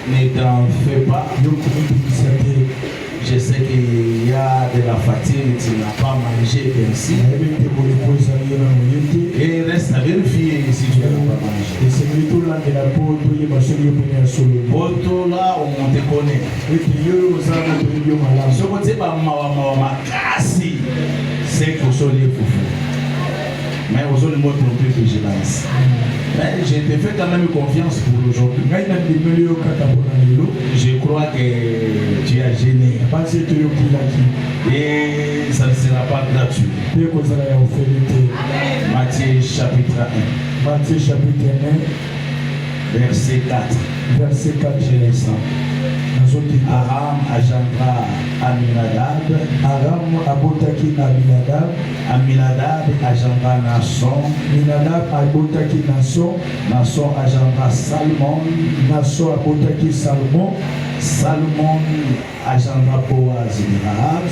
Ne t'en fais pas. Je sais qu'il y a de la fatigue, tu n'as pas mangé ainsi. Et reste à vérifier si tu n'as pas mangé. Boto là, on te connaît. Ce côté, c'est que vous soyez foufou. Mais vous avez montré plus de vigilance. Mais je te fais quand même confiance pour aujourd'hui. Je crois que tu as gêné. Et ça ne sera pas gratuit. Matthieu chapitre 1. Matthieu chapitre 1. Verset 4. Verset 4. Je descends. Aram agendra Aminadab. Aram abotaki Aminadab. Aminadab agendra Nason. Aminadab abotaki Nason. Nason agendra Salmon. Nason abotaki Salmon. Salmon agendra Boaz Rahab.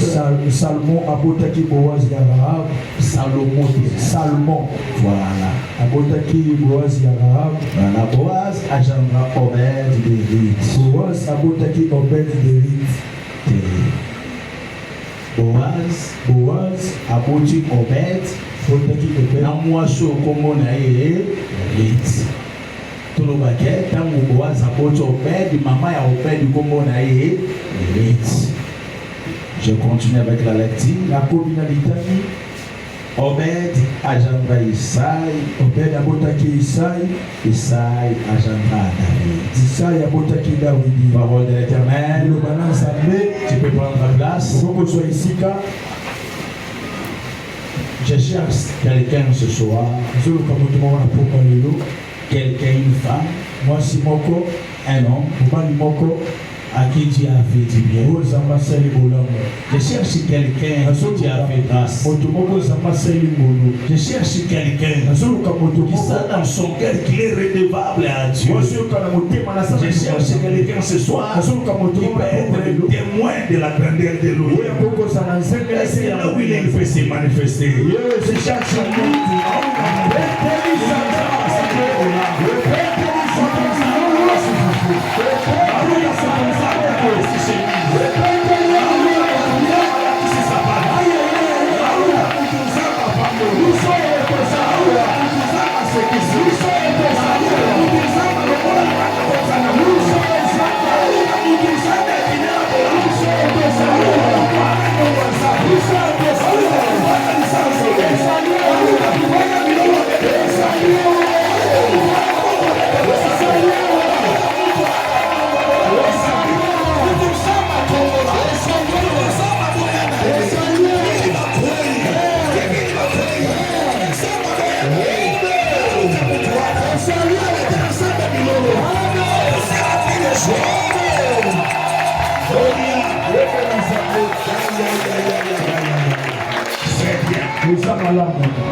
Salmon abotaki Boaz Rahab. Salmon. Voilà. Abotaki Boaz Rahab. Voilà. Boaz agendra Obed de Ruth. Boaz abotaki Obed de Ruth. Boaz aboti Obed. Abotaki Obed. Na mwaso komo na ye Ruth. Tolobake tangu Boaz aboti Obed, mama ya Obed komo na ye Ruth. Je continue avec la lecture. La communalité. Obed agendra Isaïe. Obed abotaki Isaïe. Isaïe agendra David. Isaïe abotaki David. Parole de l'Éternel. Le balance armé. Tu peux prendre ta place. Je cherche quelqu'un ce soir. Quelqu'un, une femme. Moi, si moko. Un homme. À qui Dieu a fait du bien. Je cherche quelqu'un à qui Dieu a fait grâce. Je cherche quelqu'un qui sent dans son cœur qu'il est redevable à Dieu. Je cherche quelqu'un ce soir qui peut être témoin de la grandeur de l'eau. C'est là où il peut se manifester. Je cherche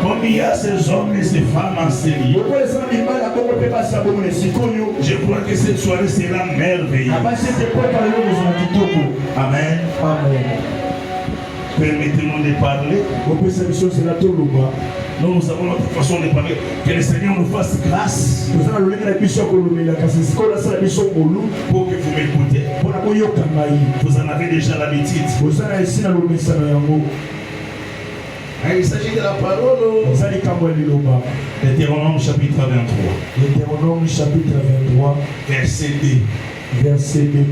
Comme il y a ces hommes et ces femmes enseignés, je crois que cette soirée sera merveilleuse. Amen. Permettez-nous de parler. Nous avons notre façon de parler. Que le Seigneur nous fasse grâce pour que vous m'écoutez. Vous en avez déjà l'habitude. Il s'agit de la parole. Deutéronome chapitre 23. Deutéronome chapitre 23. Verset 2. Verset 2.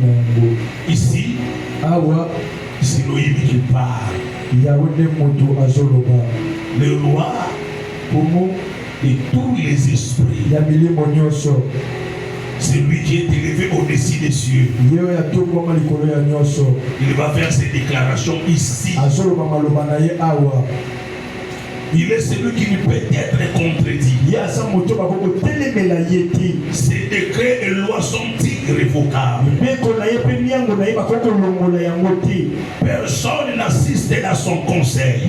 Ici, c'est Elohim qui parle. Le roi de tous les esprits. C'est lui qui est élevé au-dessus des cieux. Il va faire ses déclarations ici. Il est celui qui ne peut être contredit. Ses décrets et lois sont irrévocables. Personne n'assiste à son conseil.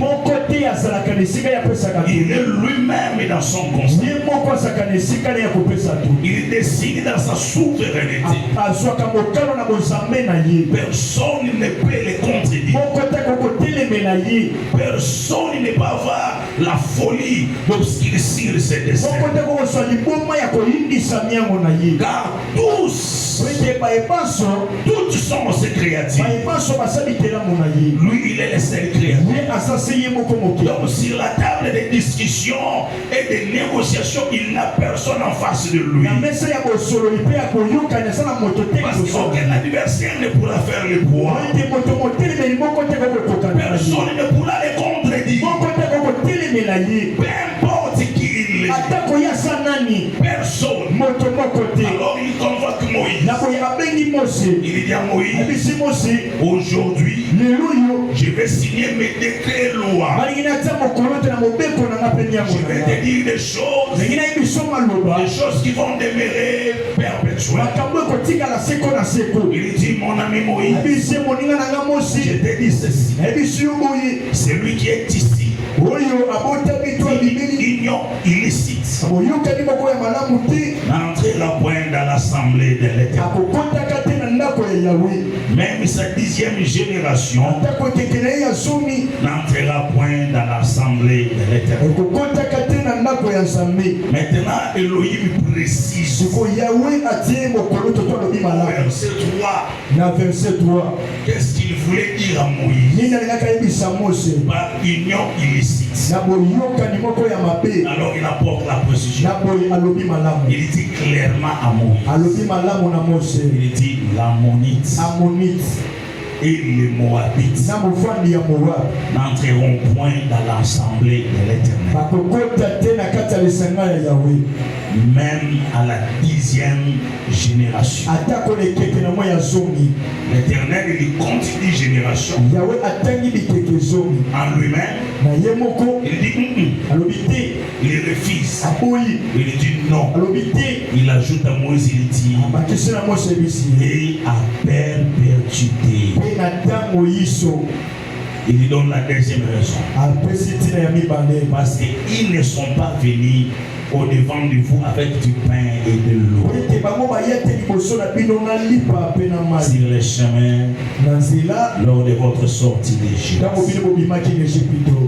Il est lui-même dans son conseil. Ye moko azaka esika ya kopesa tu. Il décide dans sa souveraineté. Azwaka mokano na bozambe na ye. Personne ne peut les contredire. Moko te kotelemela ye. Personne ne peut avoir la folie d'obscurcir ses desseins. Moko te kokoswa liboma ya koyindisa miango na ye. Car tous, toutes sont ses créatures. Lui, il est le seul créateur. Donc sur la table de discussion et de négociation, il n'a personne en face de lui. Parce qu'aucun adversaire ne pourra faire le poids. Personne ne pourra le contredire. Peu importe qui il est. Personne. Alors il convoque Moïse. Il dit à Moïse, aujourd'hui, je vais signer mes décrets lois. Je vais te dire des choses qui vont demeurer perpétuelles. Il dit, mon ami Moïse, je te dis ceci. Celui qui est ici, union illicite, n'entrera point dans l'assemblée de l'Éternel. Même sa 10e génération n'entrera point dans l'assemblée de l'Éternel. Maintenant, Elohim précise. Verset 3. Qu'est-ce qu'il voulait dire à Moïse? Par union illicite. Alors il apporte la précision. Il dit clairement à Moïse. Il dit l'Ammonite et les Moabites n'entreront point dans l'assemblée de l'Éternel. Même à la 10e génération. L'Éternel, il compte 10 générations. En lui-même, il dit il refuse. Il dit non. Il ajoute à Moïse, il dit et à perpétuité. Il lui donne la deuxième raison. Parce qu'ils ne sont pas venus au devant de vous avec du pain et de l'eau. Sur les chemins, lors de votre sortie d'Égypte.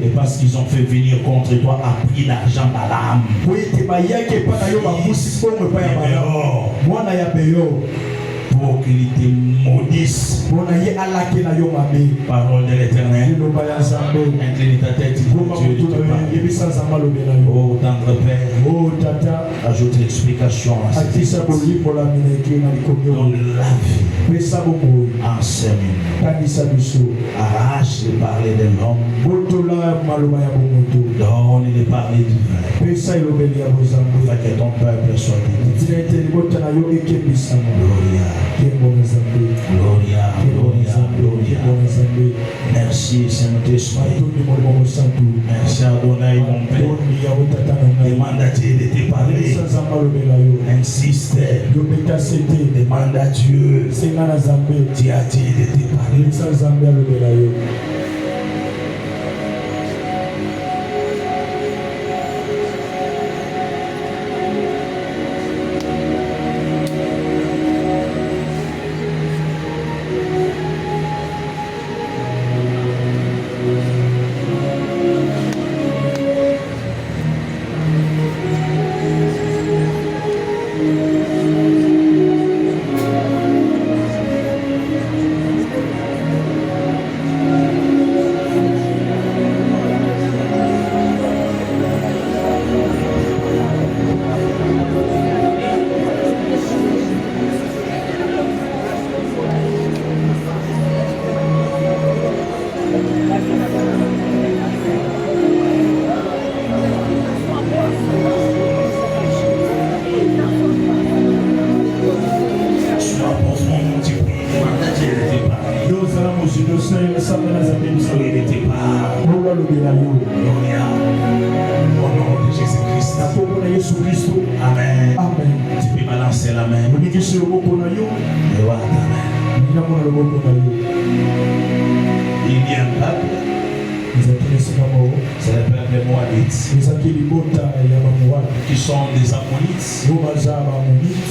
Et parce qu'ils ont fait venir contre toi à prix d'argent Balaam. Pour qu'il te maudisse. Parole de l'Éternel. Incline ta tête, Dieu te parle. Oh, tendre Père, ajoute l'explication à cette histoire. Donne la vie. Enseigne. Arrache les parler de l'homme. Donne les parler du vin. Afin que ton peuple soit béni. Gloria, gloria, gloria. Merci Saint-Esprit. Merci Adonai mon Père. Demande à Dieu de te parler. Insiste. Demande à Dieu. Dis à Dieu de te parler. Amen. Tu peux balancer la main. Il y a un peuple. C'est le peuple les Moabites, qui sont des Ammonites,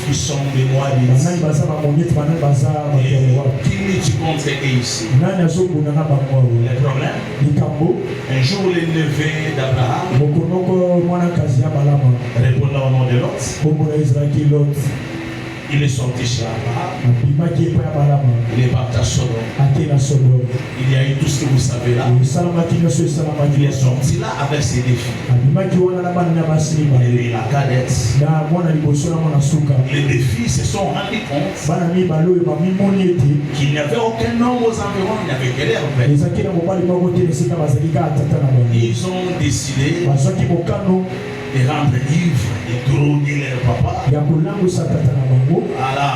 qui sont des Moabites. Et qui lutte contre eux ici? Le problème, un jour l'élevé d'Abraham, répondant au nom de Lot, il est sorti chez Abraham, il est parti à Sodome. Il y a eu tout ce que vous savez là. Il est sorti là avec ses défis. Et la cadette. Les défis se sont rendus compte qu'il n'y avait aucun homme aux environs, il n'y avait que l'air. Ils ont décidé de rendre ivre et droguer leur papa. Voilà.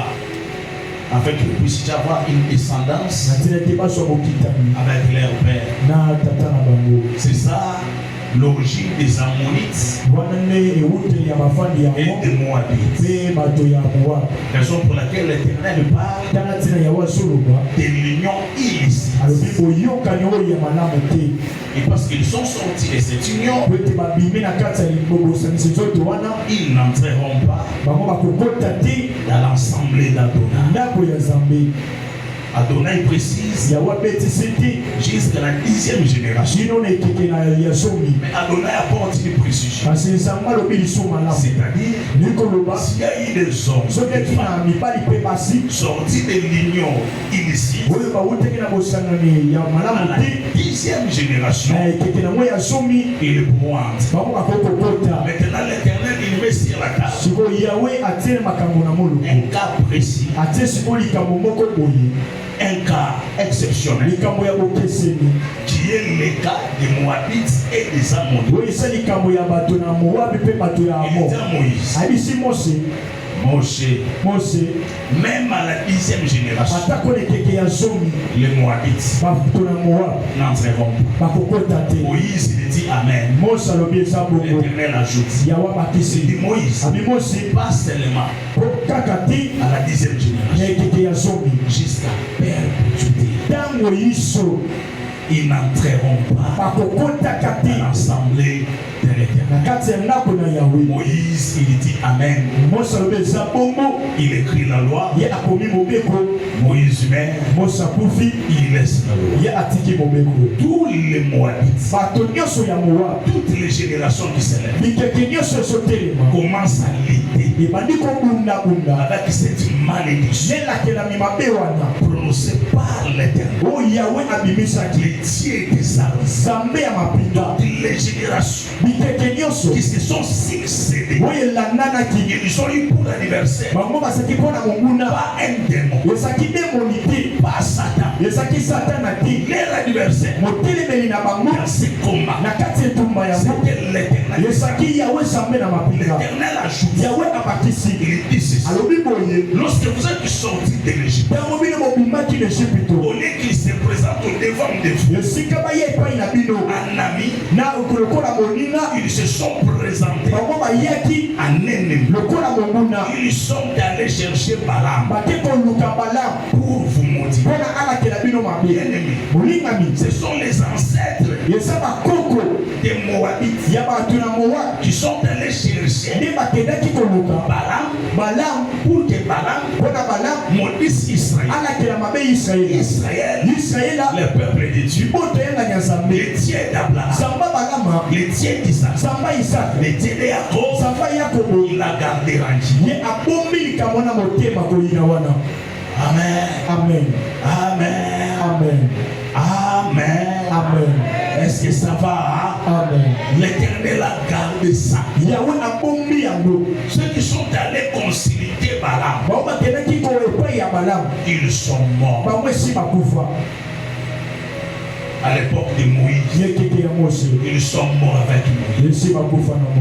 Afin qu'ils puissent avoir une descendance avec leur père. C'est ça l'origine des Ammonites et des Moabites. Raison pour laquelle l'Éternel parle de l'union illicite. Et parce qu'ils sont sortis de cette union, ils n'entreront pas dans l'assemblée d'Adonai. Adonai précise jusqu'à la 10e génération. Mais Adonai apporte une précision. C'est-à-dire, s'il y a eu des hommes sortis de l'union illicite, à la 10e génération, ils pourront entrer. Maintenant, l'Éternel, il met sur la table un cas précis, un cas exceptionnel qui est le cas des Moabites et des Ammonites. Il était à Moïse, même à la 10e génération, les Moabites n'entreront pas. Moïse il dit Amen. L'Éternel ajoute, il dit Moïse, pas seulement à la 10e génération, jusqu'à perpétuité. Ils n'entreront pas dans l'assemblée de l'Éternel. Moïse, il dit Amen. Il écrit la loi. Moïse meurt. Il laisse la loi. Tous les Moabites, toutes les générations qui s'élèvent commencent à lutter avec cette malédiction prononcée par l'Éternel. Les générations qui se sont succédées, ils ont eu pour l'anniversaire pas un démon, pas Satan. Leur anniversaire dans ces combats, c'était l'Éternel. L'Éternel ajoute, il dit ceci: lorsque vous êtes sortis de l'Égypte, au lieu qu'il se présente au devant de vous un ami, ils se sont présentés en ennemi. Ils sont allés chercher Balaam pour vous maudire. Bien-aimés, ce sont les ancêtres des Moabites qui sont allés chercher Balaam pour que Balaam maudisse Israël. Israël, le peuple de Dieu, les dieux d'Abraham, les dieux d'Isaac, les dieux de Jacob, il a gardé rangi. Amen. Amen. Amen. Amen. Amen. Est-ce que ça va? Amen. L'Éternel a gardé ça. Ceux qui sont allés concilier Balaam, ils sont morts. À l'époque de Moïse, ils sont morts avec Moïse.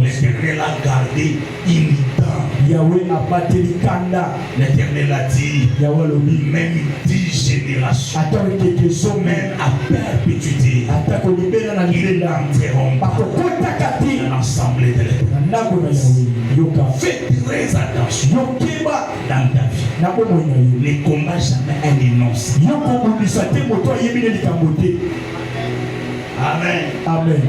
L'Éternel a gardé une dent. L'Éternel a dit, même 10 générations, même à perpétuité, ils n'entreront pas dans l'assemblée de l'Éternel. Fais très attention dans ta vie. Ne combat jamais un innocent. Amen. Amen.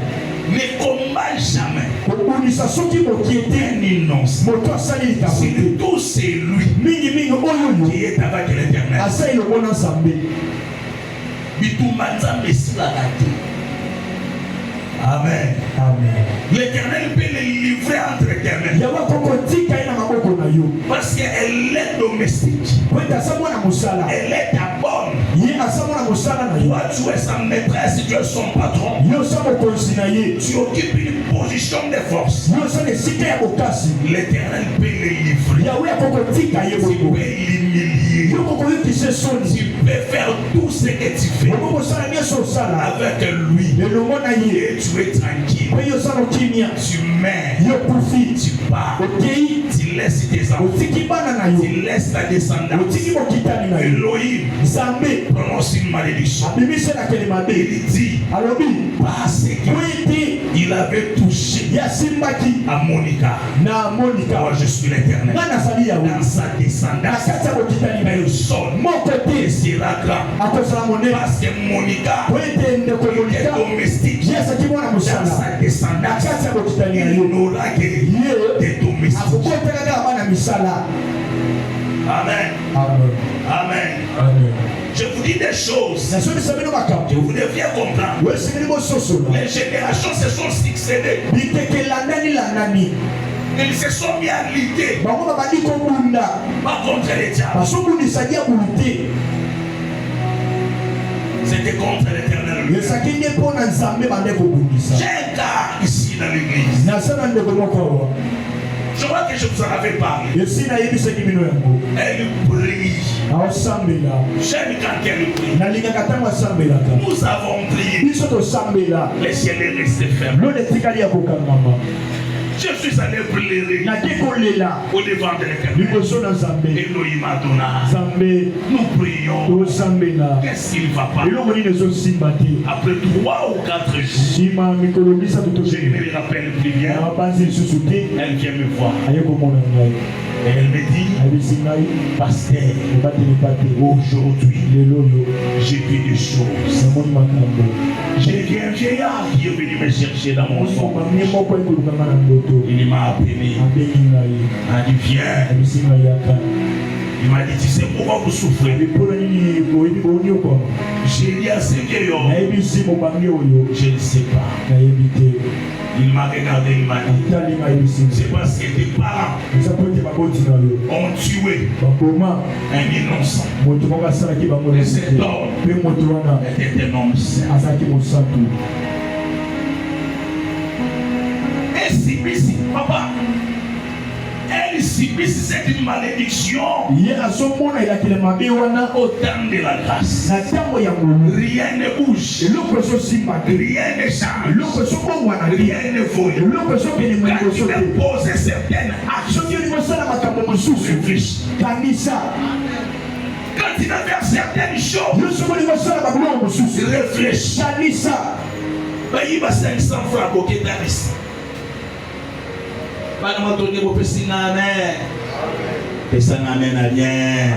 ne combat jamais. kobundisa soki mokiete Un innocent. moto asali likambo te Surtout c'est lui mingimingi oyo qui est avec l'Éternel. asali lomona nzambe Bitumba nzambe esilaka te. Amen. amen L'Éternel peut les livrer entre tes mains. yawa kokotika ye na maboko na yo Parce qu'elle est domestique. po ete asa mwana mosala Elle est ta bonne. ye asa mwana mosala na yo Toi, tu es sa maîtresse, tu es son patron. yo osa mokonzi na ye Tu occupes une position de force. yo osa na esika ya bokasi L'Éternel peut les livrer. yawe akokotika ye Tu bongo peux l'humilier. yo kokoyokisa soni Tu peux faire tout ce que tu fais okokosala nyonso osala avec lui. elongo na ye Et tu es tranquille. mpe yo osala okimia Tu mets, yo kufi tu pars. okei Tu laisses tes enfants. otiki bana na yo Tu laisses ta descendance. otiki mokitani na yo Elohim nzambe prononce une malédiction. abimiselakeli mabe Il dit, alobi parce po ete qu'il avait touché ye asimbaki à Monica. na monika Moi, je suis l'Éternel. nga nazali yawe Dans sa na descendance, kati ya mokitani na yo personne moko ne te sera grand. akozala monene Parce que Monica po ete ndeko est monika domestique. ye asaki mwana Dans mosala sa na descendance, kati ya mokitani na il yo n'aura que ye des domestiques. akokotela kaka bana misala Amen. amen Amen. amen Je vous dis des choses nasomisa bino que makambo vous deviez comprendre. wesengeli bososola Les générations se sont succédées. biteke landani Ils se sont mis à lutter, bango babandi kobunda pas contre les diables. bazobundisa diabulu te C'était contre l'Éternel. ezaki nde mpo na nzambe bande kobundisa J'ai un cas ici dans l'église. naza na ndeko moko awa Je vois que je vous en avais parlé. esi nayebisaki bino yango Elle prie. aosambela J'aime quand elle prie. nalingaka ntango asambelaka Nous avons prié. biso tosambela Le ciel est resté ferme. lolo etikali ya kokangama Je suis allé pleurer nake kolela au devant de l'Éternel. liboso na nzambe Elohim Adonai. nzambe Nous prions. tosambela Qu'est-ce qu'il ne va pas? eloko nini ezosimba te Après 3 ou 4 jours, nsima mikolo misato je ne tosembela me rappelle plus bien. abanzi lisusu te Elle vient me voir. aye komona ngai Et elle me dit, ayebisi ngai pasteur, ebateleka te aujourd'hui, lelo oyo j'ai vu des choses. namoni makambo J'ai vu un vieillard qui est venu me chercher dans mon son. mie moko ekolukanga na ndoto Il m'a appelé. abengi ngai Il m'a dit, viens. ayebisi ngai yaka Il m'a dit, tu sais pourquoi vous souffrez? mpona nini boyebi boni okwama J'ai dit à ce vieillard, nayebisi mobangi oyo je ne sais pas. nayebi te Il m'a regardé, il m'a dit, atali ngai ayebisi ngai c'est parce que tes parents eza po ete baboti na yo ont tué bakoma un innocent. moto moko asalaki bango Et neti cet te homme mpe moto wana était un homme saint. azalaki mosantu Elle subit, papa, elle subit cette malédiction ye azomona elakile mabe wana au temps de la grâce. na ntango ya ngolu Rien ne bouge, eloko ezosimba te rien ne change, eloko ezobongwana te rien ne vole. eloko ezokende Quand liboso tu te déposes certaines actions, soki olingi osala makambo mosusu réfléchis. kanisa Quand tu vas faire certaines choses, yo soki olingi osala babiloko mosusu réfléchis. kanisa Il va 500 francs pour qu'il t'arrête. Bana matonge bopesi nga amen. Pesa nga amen na bien.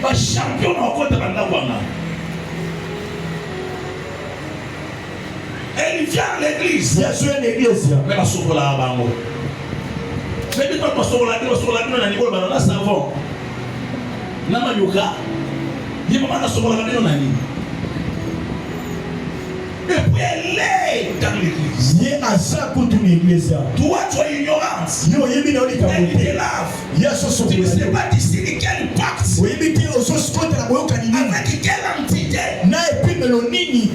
Ba champion na okota banda kwanga. Elle vient à l'église. yesu ye na eglise Mais la sokola bango. Mais bito to sokola bino na niveau bana na savon. Na mayuka. Yema bana sokola bino na nini? Et puis elle est dans l'église. ye aza kutu na eglise Toi, tu es ignorante. ye oyebi na olikambo Elle te te lave. ye Tu ne asosokola sais te pas d'ici quel pacte, oyebi te ozokotela boyokani nini avec quelle entité. na epimelo nini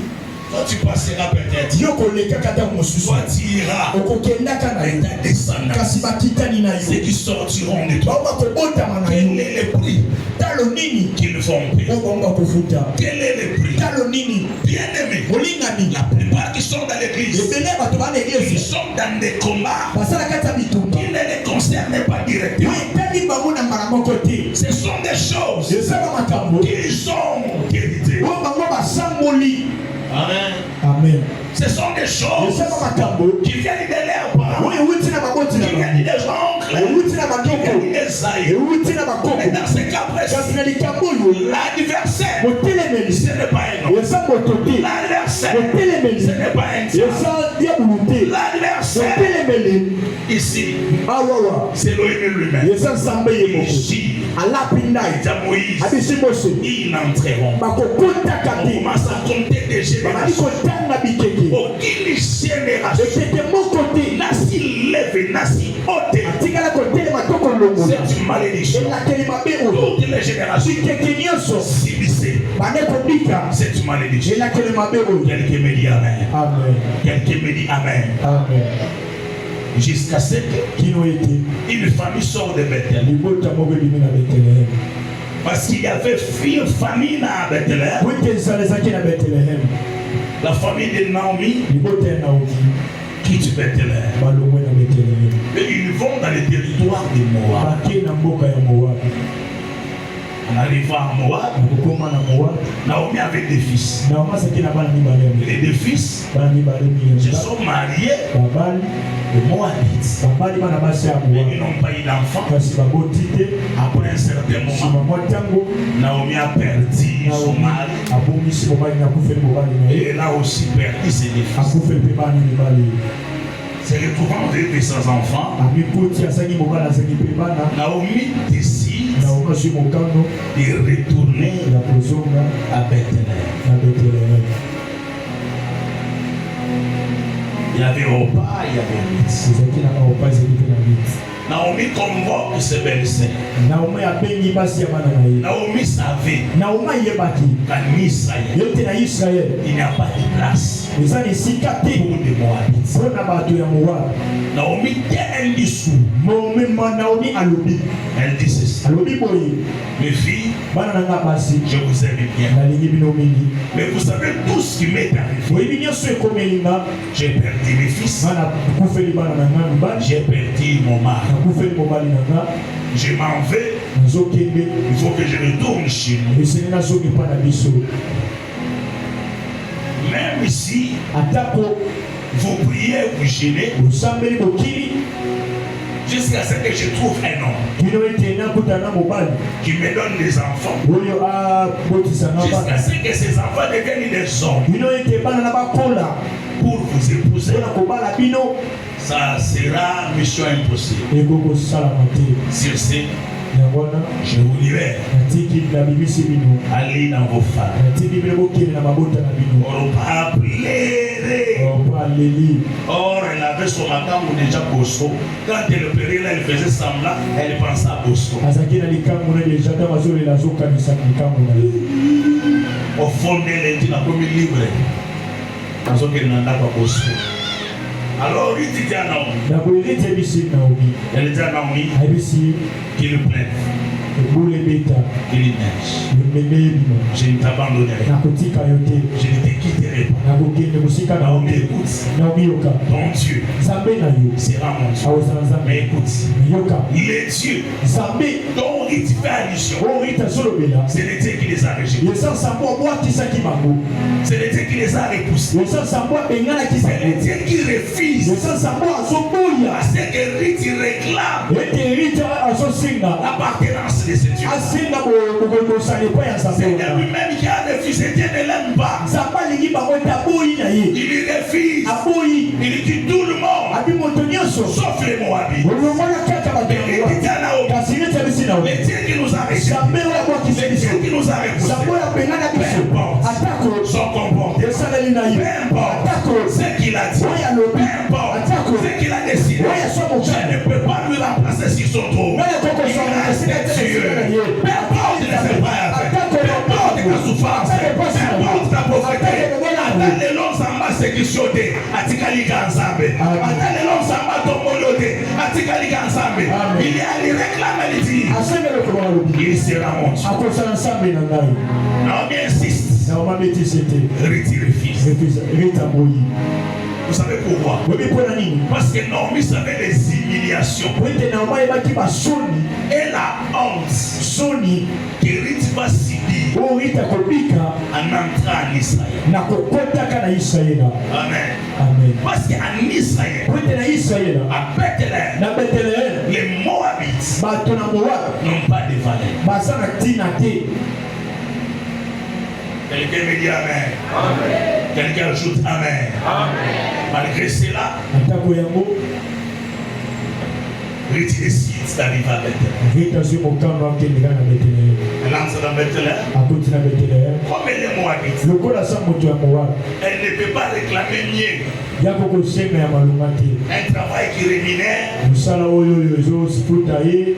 Toi, tu passeras peut-être. yo kolekaka ntango mosusu Toi, tu iras. okokendaka na Et yo ta descendance, kasi bakitani na ceux yo qui sortiront de toi, bao bakobotama na quel yo est le prix talo nini qu'ils vont payer? oyo bango bakofuta Quel est le prix? talo nini Bien-aimés, olingani la plupart qui sont dans l'église, ebele ya bato bana ils eglise sont dans des combats basala kati ya bitumba qui ne les concernent pas directement. yo etali bango na mbala moko te Ce sont des choses eza ba makambo qu'ils ont héritées. oyo bango basamboli Amen. amen Ce sont des choses eza ba makambo qui viennent de leurs parents, oyo ewuti na baboti na qui bango viennent des oncles, ewuti na qui bakoko viennent des aïeux. ewuti na Mais bakoko dans ce cas kasi précis, na likambo oyo l'adversaire, motelemeli ce n'est pas un homme. eza moto te L'adversaire, ce motelemeli n'est pas un diable. eza diabulu C'est Elohim lui-même. Il dit à Moïse, ils n'entreront pas. On commence à compter des générations. Aucune génération n'a s'il lève, n'a s'il ôte. C'est une malédiction. Toutes les générations subissées. C'est une malédiction. Quelqu'un me dit Amen. Quelqu'un me dit Amen. Jusqu'à ce qu'une famille sort de Bethléem. Parce qu'il y avait une famine à Bethléem. La famille de Naomi quitte Bethléem. Et ils vont dans le territoire de Moab. En arrivant à Moab, Naomi avait des fils. Les deux fils se sont mariés aux Moabites. Mais ils n'ont pas eu d'enfants. Après un certain moment, Naomi a perdu son mari. Et elle a aussi perdu ses deux fils. Se retrouvant avec ses enfants, Naomi décide de retourner à Bethléem. Il y avait Opa, il y avait Ruth. Naomi convoque ses belles-sœurs. Naomi savait qu'en Israël, il n'y a pas de place pour des Moabites. Naomi tient un discours. Elle dit ceci. Mes filles, je vous aime bien. Mais vous savez tout ce qui m'est arrivé. J'ai perdu mes fils. J'ai perdu mon mari. Je m'en vais. Il faut que je retourne chez nous. Même si vous priez, vous gênez, jusqu'à ce que je trouve un homme qui me donne des enfants, jusqu'à ce que ces enfants deviennent des hommes pour vous épouser, ça sera mission impossible. Sur ce, je vous libère. Allez dans vos femmes. Pas plairer. Or, elle avait son matin déjà Bosco. Quand elle plairait là, elle faisait semblant, elle pensait à Bosco. Au fond d'elle, elle dit, comme libre. Parce qu'elle n'a pas Bosco. Alors, il dit à Naomi. Elle dit à Naomi qu'il plaive. Qu'il neige. Je ne t'abandonnerai pas. Je ne te quitterai pas. Naomi, écoute. Ton Dieu sera mon Dieu. Mais écoute, les dieux dont il fait allusion, c'est les dieux qui les a rejetés. C'est les dieux qui les a repoussés. C'est les dieux qui refusent. À ce que Rite réclame l'appartenance de ce Dieu. C'est lui-même qui a refusé. Dieu ne l'aime pas. Il refuse. Il dit tout le monde sauf les Moabites. Les dieux qui nous a rejetés, les dieux qui nous a repoussés, peu importe son comportement, peu importe ce qu'il a dit, peu importe ce qu'il a décidé, je ne peux pas lui remplacer sur son trône. Il reste Dieu. Peu importe les séparations, peu importe ta souffrance, peu importe ta pauvreté. Attends l'homme samba sécurité, atikali ganzambe. Attends l'homme samba tomolote, atikali ganzambe. Il y a les réclames, il dit. Il sera mon Dieu. Naomi insiste. Retire fils. Vous savez pourquoi? Parce que Naomi savait les humiliations et la honte que Ruth va subir en entrant en Israël. Amen. Parce qu'en Israël, à Bethléem, les Moabites n'ont pas de valeur. Quelqu'un me dit Amen. Quelqu'un ajoute Amen. Malgré cela, Rite décide d'arriver à Bethléem. Rita sur mon camp va tenir à Bethléem. Elle entre dans Bethléem. À côté de Bethléem. Comme elle est Moabite, Le col à ça moto à Moab. elle ne peut pas réclamer mieux Yako sema ya malumati. un travail qui rémunère. Musala oyo yozo sifuta ye.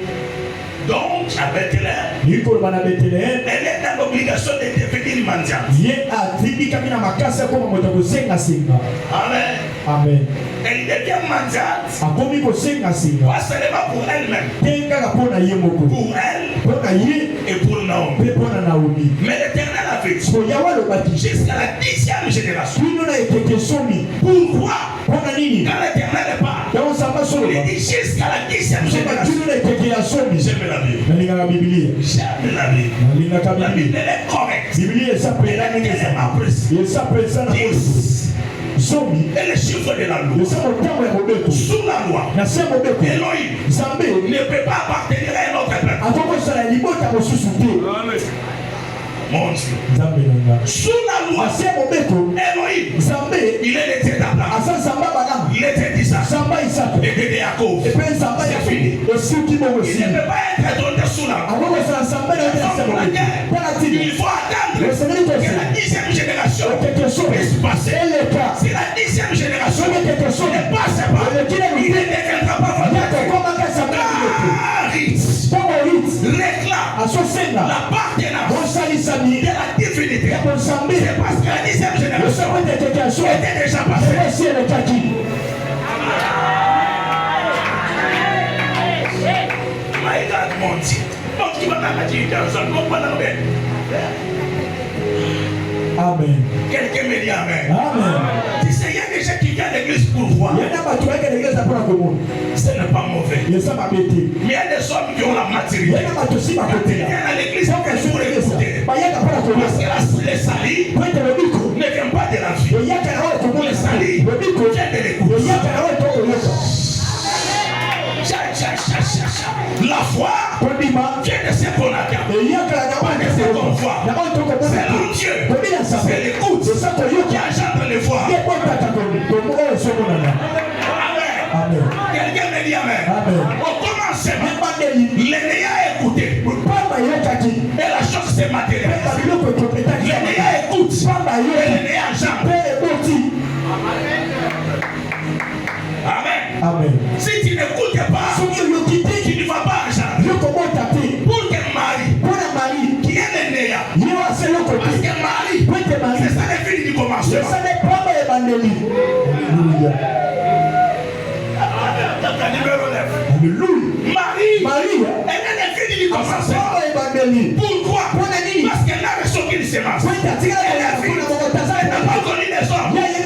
Donc, à Bethléem, Niko bana Bethléem. elle est dans l'obligation de devenir mendiante. Ye atindi kamina makasa kwa moto kusenga senga. Amen. Amen. Elle devient mendiante, Akomi ko senga senga. pas seulement pour elle-même, Tenga ka pona ye moko. pour elle Pona ye et pour Naomi. pe pona Naomi. Mais l'Éternel a fait So yawa lo bati. jusqu'à la 10e génération. Kino na ekeke somi. Pourquoi? Pona nini? Quand l'Éternel est pas, Yawo samba solo. il dit jusqu'à la 10e génération. Kino na ekeke ya somi. J'aime la Bible. Nalinga la Biblia. J'aime la Bible. Nalinga ka La Bible, Biblia. elle est correcte. Biblia esapela Elle nini est sana. tellement précise. Esapela na 10 somi. et le chiffre de la loi. Esamo tamu ya mobeko. Sous la loi, Na se mobeko. Elohim Zambe. ne peut pas appartenir à un autre peuple. Atoko sala libota mosusu te. Mon Dieu. Zambe nanga. Sous la loi, Na se mobeko. Elohim, Zambe. il est le Dieu d'Abraham. Asa zamba balama. Il était d'Isaac Zamba Isaka. et de Jacob. Epe zamba ya fini. Esuki mo Il wesi. ne peut pas être donné sous la loi. Atoko sala zamba na se mobeko. Para tini. Il faut attendre Le Seigneur que te la 10e génération quelque chose puisse passer. eleka. Si la 10e génération Soki quelque chose ne passe pas, il ne deviendra pas Yako votre koma kasa mobeko. Rite Tango rit. réclame Asosenga. l'appartenance Bonsalisami. de la divinité. Bonsambe. C'est parce que la 10e Le génération Seigneur te quelque chose. était déjà passée. Merci elekaki. My God, mon Dieu. Donc, tu vas dans la divinité, on comprend la paix. Amen. Quelqu'un me dit Amen. Amen. Tu sais, il y a des gens qui viennent à l'église pour voir. Yana batu wake l'église apona komo. Ce n'est pas mauvais. Yesa mabete. Mais il y a des hommes qui ont la maturité. Yana batu si Quand ils bakotela. viennent à l'église, Soko ils pour écouter. Bayaka apona komo. Parce que les salis Kwete lobiko. ne viennent pas de la vie. Yaka na wale komo Les na salis sali. Lobiko. viennent de l'écoute. Yaka na wale toko yoka. La foi Kodima. vient de ce qu'on attend. Yaka na Pas wale de ce qu'on voit. Na wale toko C'est mona. le Dieu. Kodina sa. C'est l'écoute C'est ça ko qui yoka. engendre les voix. Ye bota ta komo. Komo o somo na. Amen. Amen. Quelqu'un me dit Amen. Amen. Au commencement, Memba deli. l'ennemi a écouté. Pamba yokaki. Et la chose s'est matérialisée. Pamba biloko ekopetaki. L'ennemi a écoute. Pamba Et yoka. l'ennemi engendre. Pe eboti. Amen. Amen. Si tu n'écoutes pas, Soki oyoki te. tu ne vas pas engendrer. Yokobota te. Pour que Marie, Mpona Marie. qui est l'aînée, Ye wase yoko parce te. que Marie, Kwete Marie. c'est ça les filles du commencement. Esale pamba ebandeli. Alléluia. La numéro 9. Alléluia. Marie, Marie. elle est les filles du commencement. Pamba ebandeli. Pourquoi? Mpona nini? Parce qu'elle n'a reçu aucune semence. Kwete atikala Elle est fille. Elle n'a pas connu les hommes. Elle est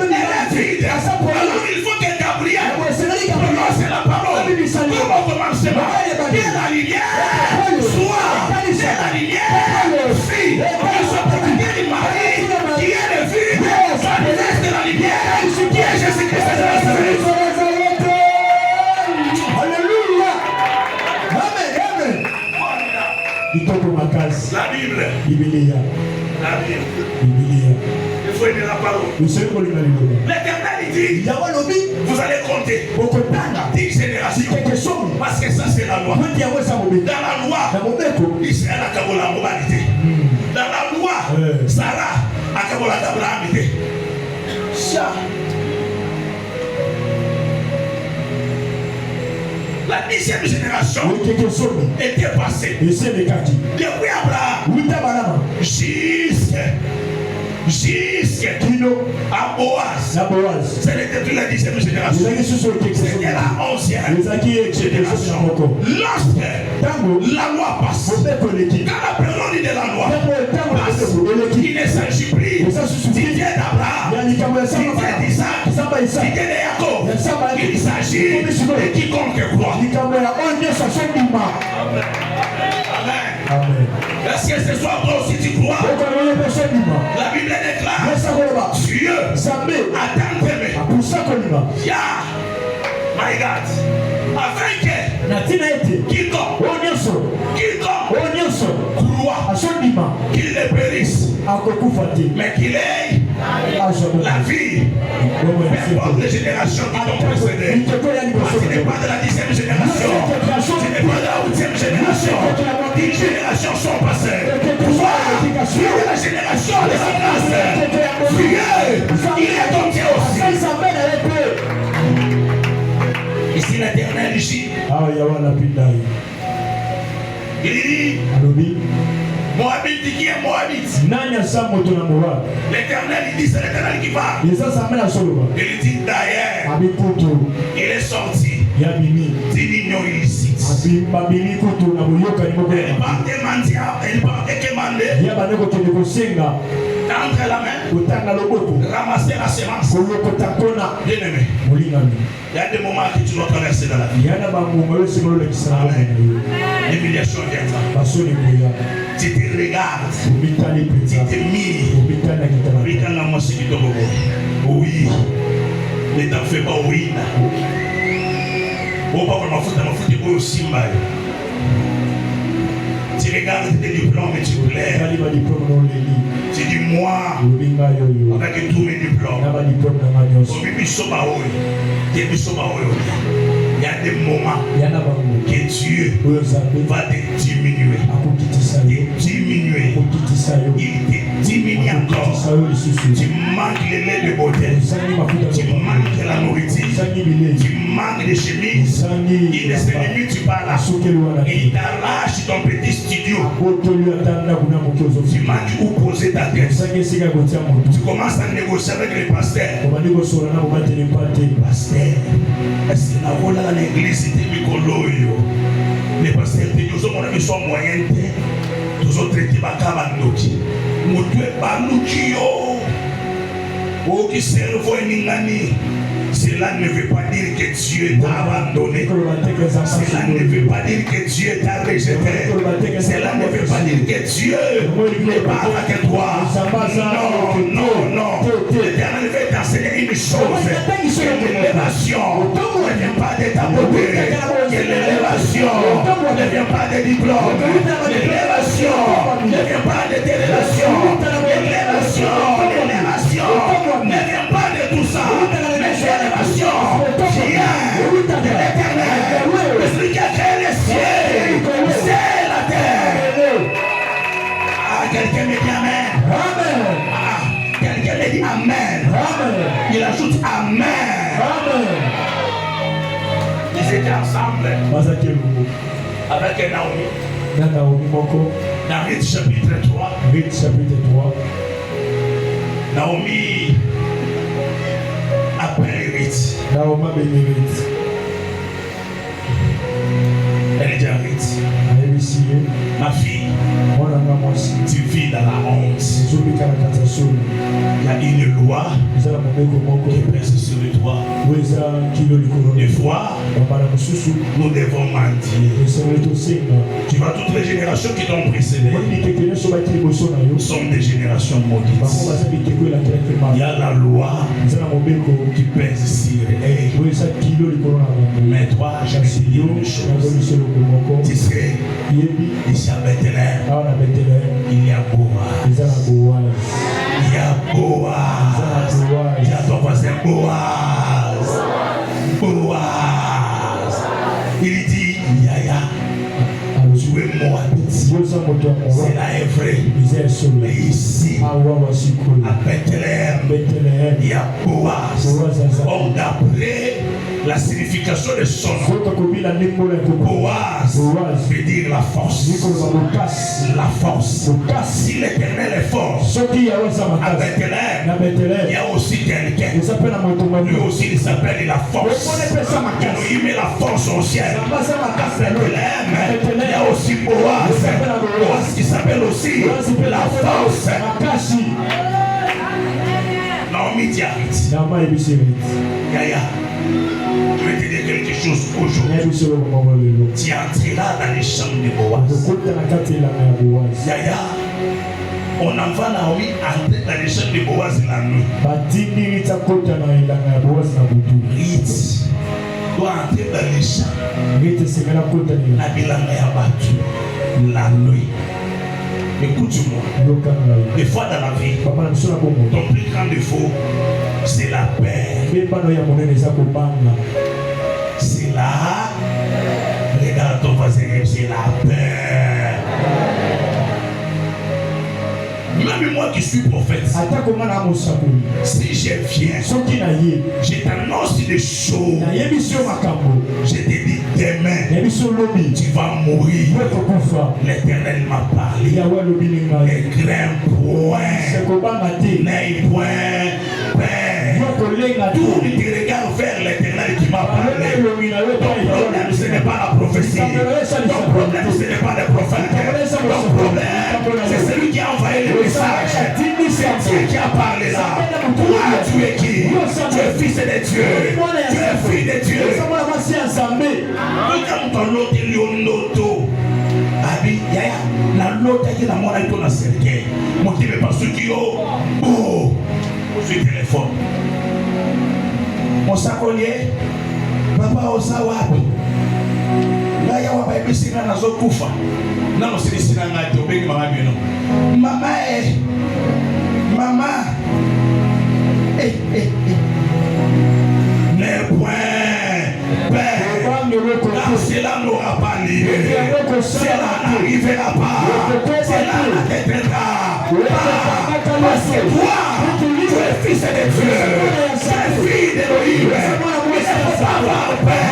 fille. Alors il faut que Gabriel prononce la parole. Comme au commencement, que la lumière soit. Que la lumière fille. Elle soit pratiquée du mari, qui est le fille. Ça laisse de la lumière. Qui est Jésus-Christ de Nazareth. Alléluia. Amen. Amen. Kitoko makasi. La Bible. Biblia. La Bible. Biblia. Il faut aimer la parole. Usemi kolinga liloba. L'Éternel dit, Yawa lobi. vous allez compter Bokotanga. 10 générations. Quelque chose. Parce que ça c'est la loi. Kwete yango esa mobeta. Dans la loi, Na mobeko. Israël a kabola moralité. Dans la loi, Sarah a kabola Abraham. Ça. La 10e génération Quelque chose. était passée Ese lekaki. depuis Abraham Wita balama. jusqu'à Kino. à Boaz. Na Boaz. C'était toute la 10e génération. Ezaki susu quelque chose. C'était la 11e Ezaki quelque chose na génération. moko. Lorsque Tango. la loi passe, Mobeko leki. dans la période de la loi, Tango passe, eleki. il ne s'agit plus Esa susu. du Dieu d'Abraham, Ya likambo ya du samba Dieu bana. d'Isaac, Samba du Isaac. Dieu de Jacob. Ya samba Il yaki. s'agit de quiconque croit. Likambo ya oyo nyonso asondima. Amen. Amen. Est-ce que ce soir toi aussi tu crois? Okono oyo mpe osondima. La Bible déclare Yesa koloba. Dieu Nzambe attend t'aimer. apusa kolima. Yeah. My God. Afin que Na ntina ete quiconque oyo nyonso croit asondima qu'il ne périsse, akokufa te. mais qu'il ait La vie, peu importe les générations qui t'ont précédé. Tu n'es pas de la 10e génération. Tu n'es pas de la 8e génération. 10 générations sont passées. Toi, tu es de la génération de la grâce. Dieu, il est ton Dieu aussi. Ici l'Éternel ici. Il dit Moabite qui est Moabite. L'Éternel, il dit c'est l'Éternel qui parle. Il dit d'ailleurs, il est sorti d'une union illicite. Elle partait mendiant, elle partait quémander. Entre la main, ramasser la sémence. Bien-aimé, il y a des moments que tu dois traverser dans la vie. L'humiliation viendra. Tu te regardes, tu te mires. Oui, ne t'en fais pas, oui. Tu regardes tes diplômes et tu plais. Tu dis moi, avec tous mes diplômes. Il y a des moments que Dieu va te diminuer. Il te diminue encore. Tu manques le lait de beauté. Tu manques la nourriture. Tu manques de chemise. Il est ennemi, tu parles là. Il t'arrache ton petit studio. Tu manques où poser ta tête. Tu commences à négocier avec les pasteurs. Pasteur, est-ce que la voix dans l'église était Mikoloyo? Les pasteurs nous ont mis son moyen de nous autres qui bakabandoki. Nous devons pas nous dire oh qui servent Ningani. Cela ne veut pas dire que Dieu t'a abandonné. Cela ne veut pas dire que Dieu t'a rejeté. Cela ne veut pas dire que Dieu n'est pas avec toi. Non. L'Éternel veut t'enseigner une chose. Que l'élévation ne vient pas de ta beauté. Que l'élévation ne vient pas des diplômes. L'élévation ne vient pas de tes relations. L'élévation ne vient pas de tout ça. L'élévation vient de l'Éternel. Celui qui a créé les cieux, c'est la terre. Quelqu'un me dit Amen. Quelqu'un me dit Amen. Il ajoute Amen. Ils étaient ensemble avec Naomi. Dans Ruth chapitre 3. Naomi appelle Ruth. Elle est déjà Ruth. Ma fille, tu vis dans la honte. Il y a une loi qui pèse sur le toit. Des fois, nous devons mentir. Tu vois, toutes les générations qui t'ont précédé sont des générations maudites. Il y a la loi qui pèse sur elle. Mais toi, je vais te dire une chose. Tu sais, ici à Bethléem, il y a Boaz. Il y a Boaz. Il y a ton voisin Boaz. Il dit, Yaya, tu es Moabite. C'est là est vrai. Mais ici, à Bethléem, il y a Boaz. Or d'après la signification de son nom, Boaz veut dire la force. La force. Si l'Éternel est fort, à Bethléem, il y a aussi quelqu'un. Lui aussi, il s'appelle la force. Il met la force au ciel. À Bethléem, il y a aussi Boaz. Boaz qui s'appelle aussi la force. Naomi Diarit. Yaya. Je vais te dire quelque chose aujourd'hui. Tu entreras dans les champs de Boaz. Yaya, on envoie Naomi entrer dans les champs de Boaz la nuit. Ruth doit entrer dans les champs. La bilanga ya batu la nuit. Écoute-moi. Des fois dans la vie, ton plus grand défaut, c'est la paix. C'est là. Regarde ton voisin, c'est la paix. Même moi qui suis prophète, si je viens, je t'annonce des choses. Je te dis demain, tu vas mourir. L'Éternel m'a parlé. Et crains point, n'aie point peur. Tout le regard vers l'Éternel qui m'a parlé. Ton problème, ce n'est pas la prophétie. Ton problème, ce n'est pas le prophète. Ton problème, c'est celui qui a envoyé le message. C'est Dieu qui a parlé là. Toi, tu es qui? Tu es fils de Dieu. Tu es fille de Dieu. Regarde ton lot de Lyonoto. Abi, yaya, la lota qui la mona est na cercueil. Mon Dieu, mais pas ceux qui ont. Oh, sur téléphone. Mon sacollier, papa Osawabi. Là, y'a pas de signe dans la kufa. Non, c'est des signes dans la tobé qui m'a bien. Maman, n'aie point peur, car cela n'aura pas lieu, cela n'arrivera pas, cela n'atteindra pas, parce que toi, tu es fils de Dieu, tu es fille d'Élohim, il ne faut pas avoir peur.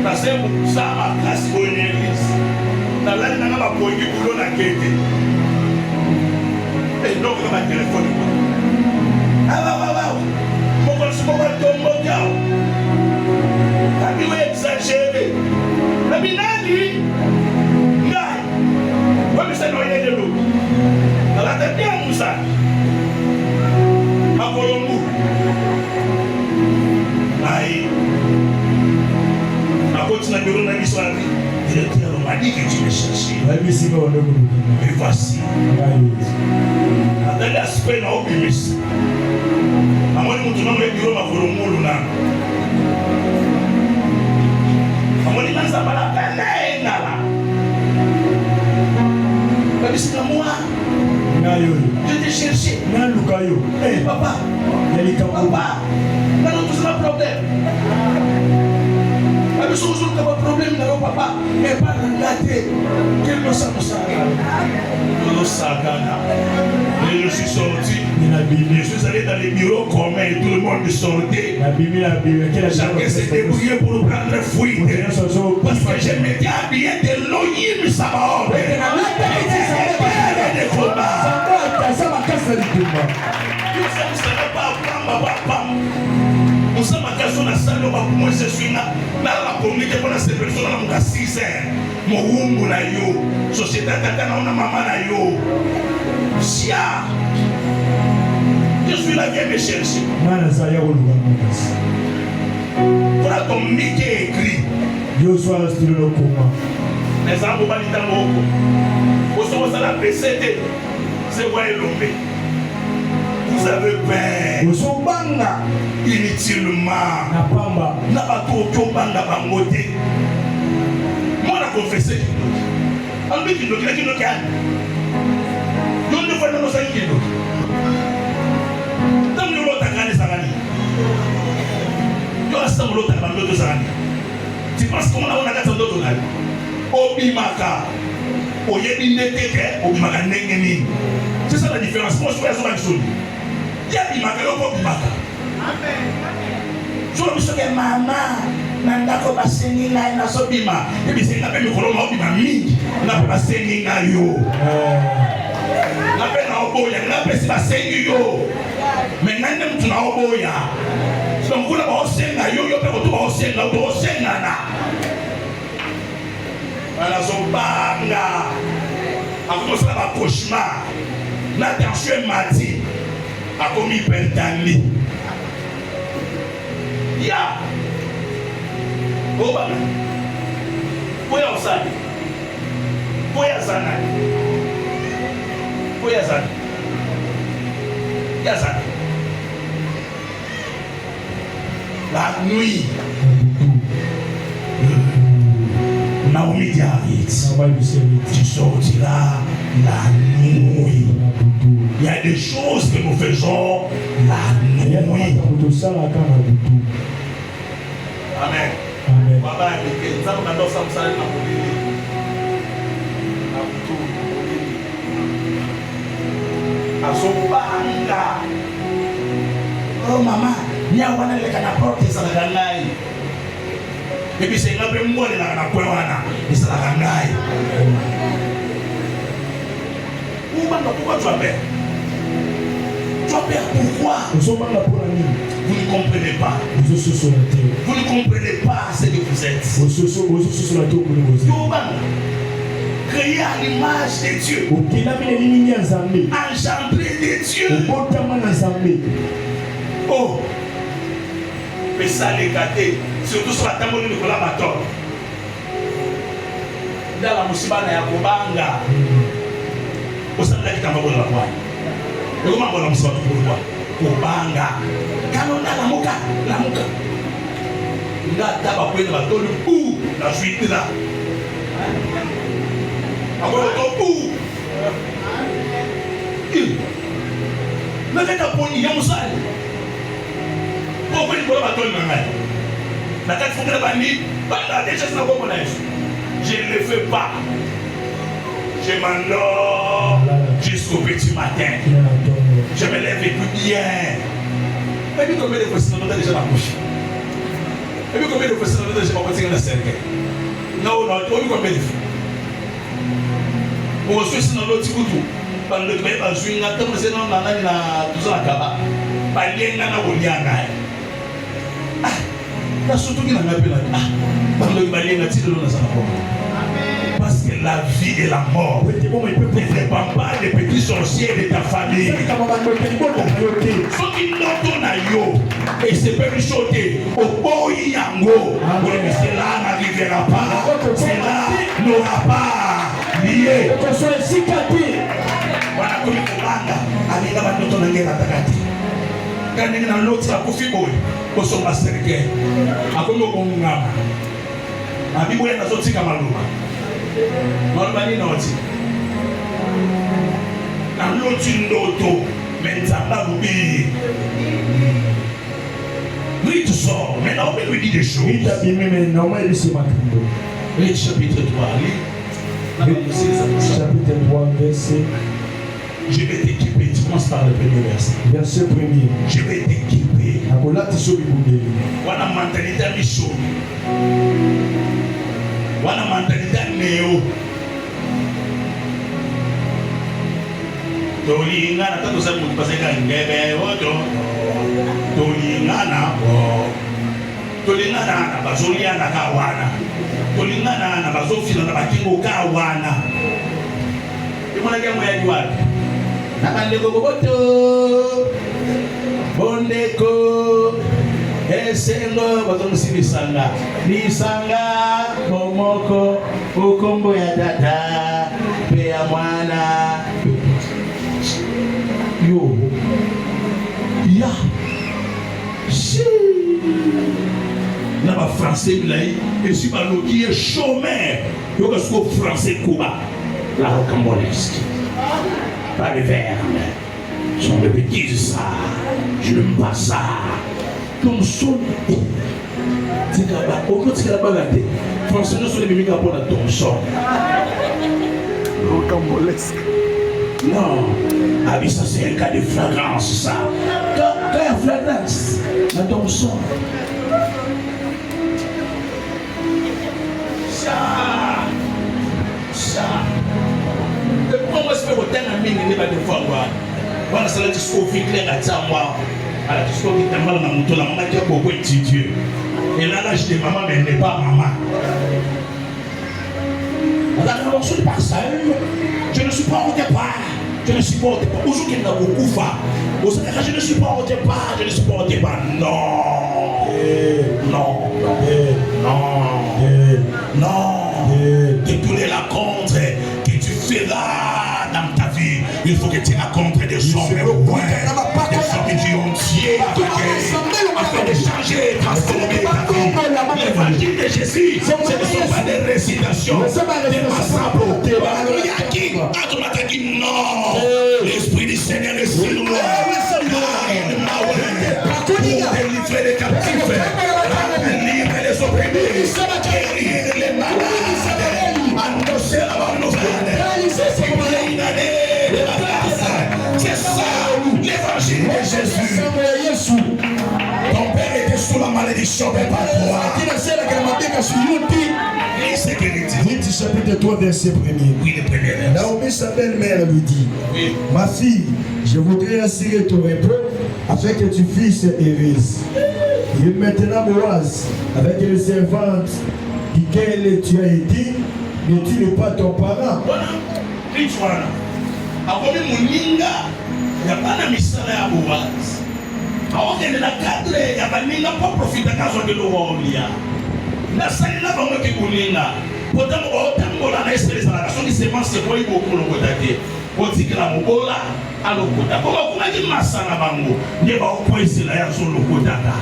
Parce que ça m'a cassé au église. Dans l'année, on a pour y boulot la quête. Et donc, on a un téléphone. Ah, mon gosse, mon tombe, Ami, oui, exagéré. Ami, Nani, comme ça, nous y de l'eau. Dans la tête, bien, Moussa. À Colombo. Aïe. Continue à bureau dans l'histoire. Directeur, on m'a dit que tu me cherchais. Et voici. Dans l'aspect de l'obémis. À moi, nous tenons le bureau à Volomoluna. À moi, nous sommes à la peine. C'est moi. Je t'ai cherché. Hey, papa. Papa. Nous avons tous un problème. Nous sommes un problème dans papa, mais pas de gâter. Quel nous sommes ça? Nous sagana. Je suis sorti. Je suis allé dans les bureaux communs et tout le monde est sorti. Chacun s'est débrouillé pour nous prendre fuite. Parce que je m'étais habillé de l'Oyim Sabaoth. Et de combat. Nous sommes à Kassou, la salle, moi je suis là, la communiqué pour cette personne, on a 6 heures. Mon wumbu na yo, société tata na maman na yo. Chia, je suis là, viens me chercher. Pour communiquer écrit. Les arbres pas dit au sommet de la PCT, c'est quoi l'homme? Vous avez peur. Inutilement. N'a pas tout banga bangoté. Moi, la confessé. On dit qu'il nous a dit. Nous ne faisons pas nos amis. Tant que nous l'autre a gagné sa gagné. Nous avons l'autre a gagné sa gagné. Tu penses qu'on a gagné sa gagné. Obimaka. Oyebineteke. Obimaka nengeni. C'est ça la différence. Moi, je suis à son action. Il y a Obimaka et Obimaka. Je suis que maman, nandako basengi ngai na sobima. Et puis c'est la même colonne obima mingi. Na pas basengi ngai yo. Na pe na oboya, na pe si basengi yo. Mais nande mtu na oboya. So ngula ba osenga yo yo pe ko ba osenga do osenga na. Ala so banga. A commencé à cauchemar. Na tension mati. A commis pentani. Yeah. Go back. Go outside. Go outside. Go outside. Yes, sir. La nuit. Tu sortiras la nuit. Il y a des choses que nous faisons la nuit. Amen. Oh maman, il y a un qui a porté ça dans la. Et puis c'est un peu moins de la poêle, et ça la gangaille. Pourquoi tu as peur? Tu as peur pourquoi? Vous ne comprenez pas. Vous ne comprenez pas ce que vous êtes. Créé à l'image de Dieu. Engendré de Dieu. Oh, mais ça les gâté. Surtout sur la table de Nicolas Maton. Dans la Moussibana Yakobanga. Au sein de la Kitamabo de la Boie. Et comment on a Moussibana de la Boie? Kobanga. Quand on a la Mouka. Nga taba kwe na batoli ou la suite là. Agora to ou. Mais quand on y a musali. Pourquoi il faut la batoli na ngai? La carte faut que la bani, banda déjà ça va connaître. Je ne le fais pas. Je m'endors jusqu'au petit matin. Je me lève et puis bien. Et puis combien de fois sinon on a déjà la bouche? Et puis combien de fois sinon on a déjà pas continué la cercle? Non, on a combien de fois? On se sinon l'autre coup tout. Par le bain, par le swing, comme c'est non, on a tout ça à Kaba. Par l'ien, on a Oliana. Ah, surtout qu'il a un appel là. Ah, par le bain, on a tiré l'eau dans sa peau. Parce que la vie et la mort ne dépendent pas des petits sorciers de ta famille. Ceux qui n'ont pas yo et se peuvent choquer au boy yango. Cela n'arrivera pas. Cela n'aura pas lié. Voilà comme il faut banga. Allez là-bas, nous t'en allons attaquer. Quand on est dans l'autre, ça confie boy. Pour son master guerre. À quoi nous on a? À Bible, il y a des autres qui ont Normally not. I'm looking noto. Mentamba be. Read the song. Mais non, mais lui dit des choses. Read chapitre 3. Chapitre 3, verset. Je vais t'équiper. Tu commences par le premier verset. Verset premier. Je vais t'équiper. Voilà mentalité mission. Wana mentalité neo tolingana tanto za mutu paseka ngebe woto tolingana na bazoliana kawana tolingana na bazofina na bakingo kawana imona ke moya diwati na bandeko boboto bondeko esengo bazomusi lisanga momoko ukombo ya dada pe ya mwana yo ya si na ba français bilai et si ba loki est chômeur yo ka so français kuba la rocambolesque pas les vermes sont de bêtises ça je n'aime pas ça. Ton son, c'est là-bas. Au côté de la balade, François, nous sommes les mimiques pour ton son. Rocambolesque. Non, ah oui, ça c'est un cas de flagrance, ça. Quand il y a flagrance, dans ton son. Ça. Et pourquoi moi je fais autant de mine, il n'est pas de fois. Voilà, ça l'a dit ce qu'on fait clair à moi. Alors, tout ce qui est mal dans mon tour, la maman qui a beaucoup étudié. Et là, l'âge de maman, mais elle n'est pas maman. Alors, je ne pas ça. Je ne suis pas au départ. Je ne supporte pas. Aujourd'hui, il y a beaucoup de femmes. Je ne supporte pas. Je ne supporte pas. Non. Non. De tous les rencontres que tu feras dans ta vie, il faut que tu rencontres des hommes points, des hommes qui ont Dieu afin de changer, transformer ta vie. l'évangile de Jésus, ce ne sont pas des récitations, des massacres. Non, l'Esprit du Seigneur est sur moi. Pour délivrer les captifs, livrer les opprimés, guérir les malades, annoncer la bonne nouvelle, publier une année de la grâce. C'est ça l'évangile de Jésus. Ton père était sous la malédiction de ta foi. Et c'est qu'il dit. Lutte chapitre 3 verset 1er. Oui, le premier verset. Naomi, sa belle-mère, lui dit, Oui. ma fille, je voudrais assurer ton repos afin que tu fusses heureuse. Et maintenant, Boaz, avec les servantes duquel tu as été, n'est-il pas ton parent? Richwana. Akomi muninga ya bana misala ya Boaz. Awakende na cadre ya baninga po profita kazo de lowolia. Na salina bango ki kuninga. Potamo otambola na espeleza la kaso ni semence ko ibo ko lokotake. Otikila mobola alokota. Koma kuma ki masana bango. Ne ba opoisela ya zo lokotaka.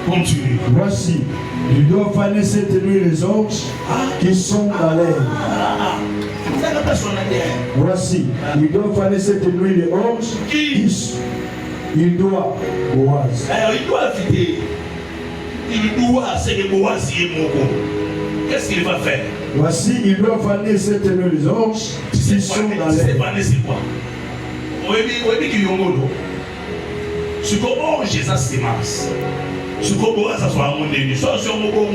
Continue. Voici, il doit faner cette nuit les anges qui sont dans l'air. Voici, il doit faner cette nuit les anges qui il doit Boaz. Il doit fitter. Il doit, c'est que Boaz y est moko. Qu'est-ce qu'il va faire? Voici, il doit faner cette nuit les anges qui sont dans l'air. C'est quoi? Oui, qui yongolo. Ce qu'on Jésus sémence. Ce qu'on Boaz a soit mon début. Soit sur mon bon,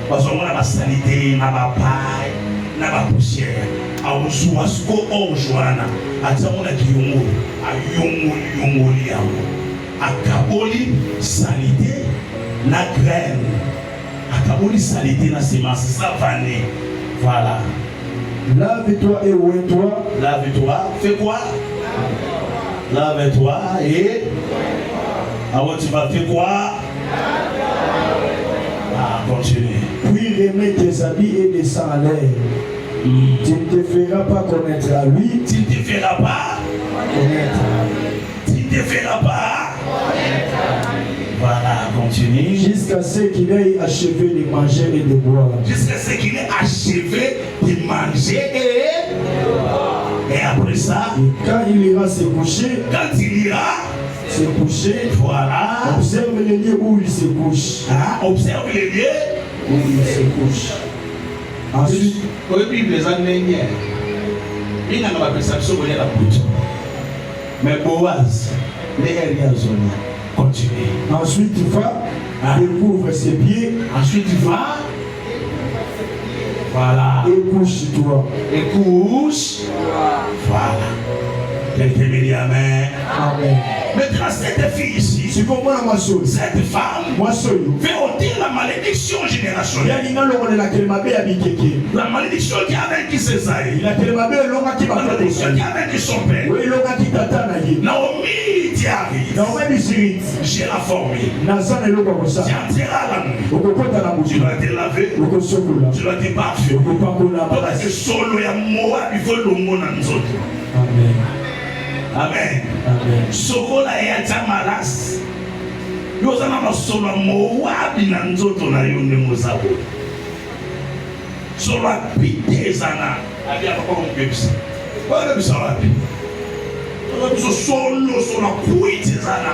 parce qu'on a la sanité, na la paille, na la poussière. A usuwa sko o joana. Atamona ki yongolo. A yongoli yango. Akaboli sanité na graine. Akaboli sanité na semence. Ça va né. Voilà. Lave-toi et ouais-toi. Lave-toi. Fais quoi? Lave-toi et... Alors tu vas faire quoi? Ah, continue. Puis remets tes habits et descends à l'air. Tu ne te feras pas connaître à lui. Tu ne te feras pas connaître. Tu ne te feras pas connaître. Voilà, continue. Jusqu'à ce qu'il ait achevé de manger et de boire. Jusqu'à ce qu'il ait achevé de manger et après ça, et quand il ira se coucher, se coucher, voilà. Observe les lieux où il se couche. Ah, observe les lieux où il se couche. Ensuite, mais Boaz, les aériens continue. Ensuite, tu vas, découvre ses pieds. Ensuite, tu vas, voilà. Et couche-toi. Et couche. Voilà. Quelqu'un me dit Amen. Amen. Maintenant, cette fille ici, c'est pour moi la cette femme fait ôter la malédiction générationnelle. La malédiction qui a vaincu Césaïe. La malédiction qui a vaincu son père. Naomi, tu arrives. J'ai la formule. Tu entreras la nuit. Tu vas te laver. Tu vas te parfumer. Tu vas solo ya Moab, il faut le monde en zone. Amen. Amen. Amen. Sokola ya tamalas. Yozana masolo Moab na nzoto na yonde mozabo. Solo pite zana. Abia papa mbebisa. Wala bisa wapi? Solo kuite zana.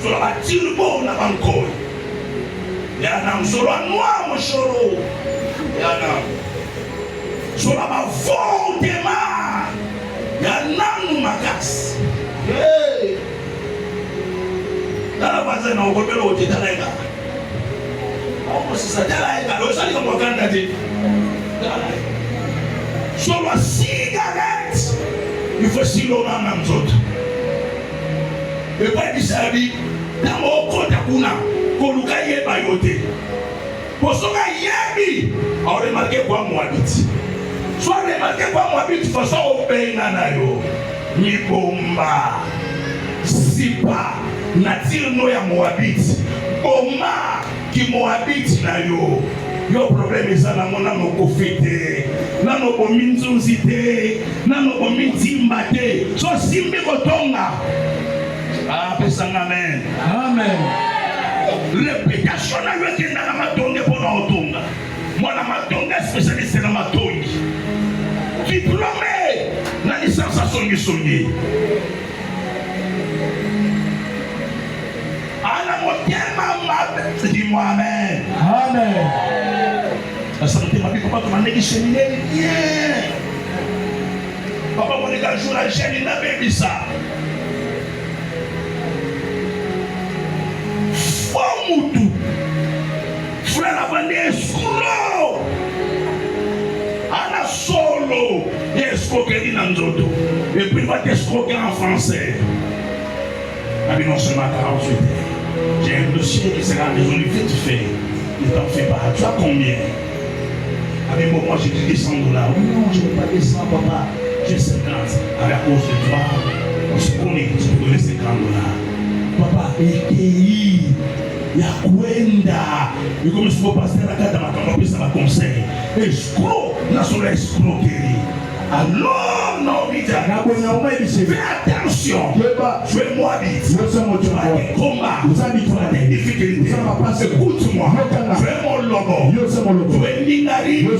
Solo batirbo na banko. Yana solo noa moshoro. Yana. Solo ba vondema. Yananu makas. Hey. Dala baza na okopelo otetalenga. Omo sisa dalaenga lo sali ko kanda ti. Dala. Solo cigarette. Il faut silo na mzoto. E pa bisabi na okota kuna ko luka yeba yote. Posoka yebi. Ore marke kwa mwabiti. Soit remarqué quoi moi de toute façon au pays nanayo ni bomba sipa natir no ya Moabiti bomba ki Moabiti na yo problème ezana mona mokofete nano bominzuzi te nano bominzimba te so simbi kotonga ah pesanga amen amen. Répétition na yo qui na matonge pour na otonga. Moi na matonge spécialiste na matonge. Diplômé na licence à songi. Ana motema dis-moi amen. Amen. La santé m'a dit comment tu m'as dit séminaire bien. Papa mon gars joue la chaîne n'a pas vu ça. Fomoutou. Frère Avandi escroc. Ana solo. Escroquerie dans l'autre. Et puis il va t'escroquer en français. Mais non seulement 48 heures. J'ai un dossier qui sera résolu vite fait. Ne t'en fais pas. Tu as combien? Avec moi, j'ai dit $100. Oui, non, je ne veux pas descendre, papa. J'ai 50. Avec à cause de toi, on se connaît. Tu peux donner $50. Papa, EKI, Yakwenda. Et comme je peux passer la carte à ma campagne, ça va conseiller. Escroc, la seule escroquerie. Alors, non, fais attention. Tu es moi, tu as des combats, tu as des difficultés. Écoute-moi, tu es mon logo, tu es Ningari, tu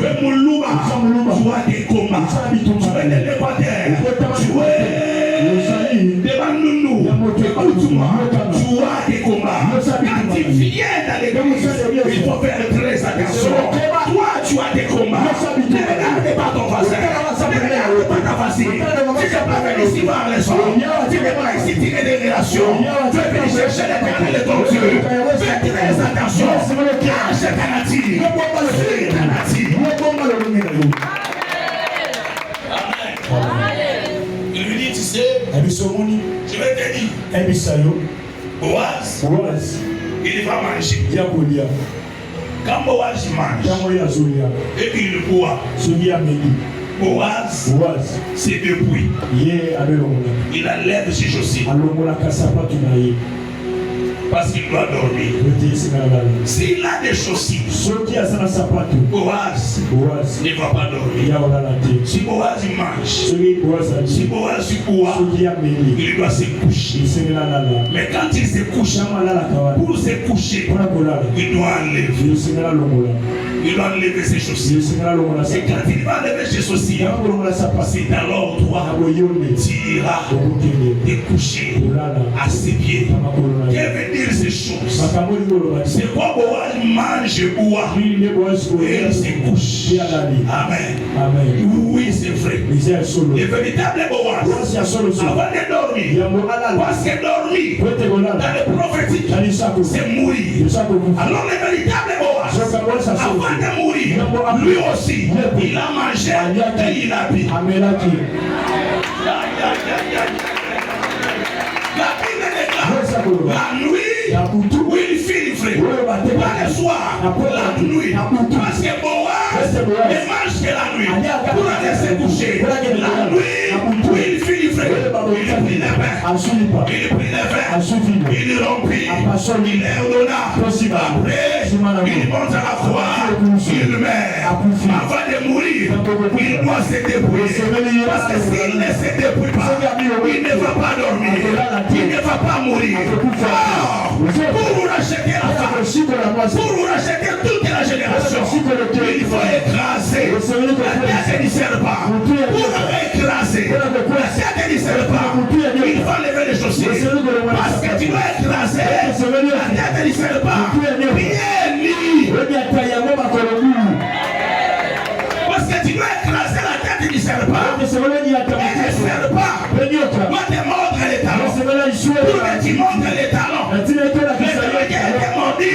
es mon Louba, tu as des combats, tu es des débatteurs, tu es des Bandounou. Écoute-moi, tu as des combats. Quand tu viens dans l'église, il faut faire très attention. Toi, tu as des combats. Ne regarde pas ton voisin. Ne regarde pas ta voisine. Tu n'es pas venu ici voir les gens. Tu n'es pas ici tirer des relations. Tu es venu chercher l'éternel de ton Dieu. Fais très attention. Cache ta nature. Amen. Il lui dit, tu sais, je vais te dire. Boaz, il va manger. Quand Boaz mange, et puis il boit. Boaz, c'est depuis. Il enlève ses chaussures. Parce qu'il doit dormir. S'il a des chaussures, Boaz ne va pas dormir. Si Boaz mange, si Boaz boit, il doit se coucher. Mais quand il se couche, pour se coucher, il doit enlever. Il doit enlever ses chaussures. Et quand il va enlever ses chaussures, c'est alors toi, tu iras te coucher à ses pieds. Que veut dire ces choses? C'est quoi Boaz mange et boit et il se couche. Amen. Oui, c'est vrai. Le véritable Boaz, avant de dormir, parce que dormir dans le prophétique, c'est mourir. Alors le véritable Boaz, avant de mourir, lui aussi, il a mangé et il a bu. La Bible déclare la nuit où il finit, frère. Pas le soir, la nuit. Parce que Boaz ne mange que la nuit. Pour aller se coucher. La nuit où il finit, frère. Il prit le pain. Il prit le vin. Il rompit. Il ordonna. Après, il monte à la croix. Il meurt. Avant de mourir, il doit se dépouiller. Parce que s'il ne se dépouille pas, il ne va pas dormir. Il ne va pas mourir. Pour vous racheter la femme, pour vous racheter toute la génération, il faut écraser la tête du serpent. Pour écraser la tête du serpent, il faut lever les chaussures. Parce que tu dois écraser la tête du serpent. Bien lié. Parce que tu dois écraser la tête du serpent. Et le serpent doit te mordre les talons. Pour que tu montres les talons. Mais tu as été mordu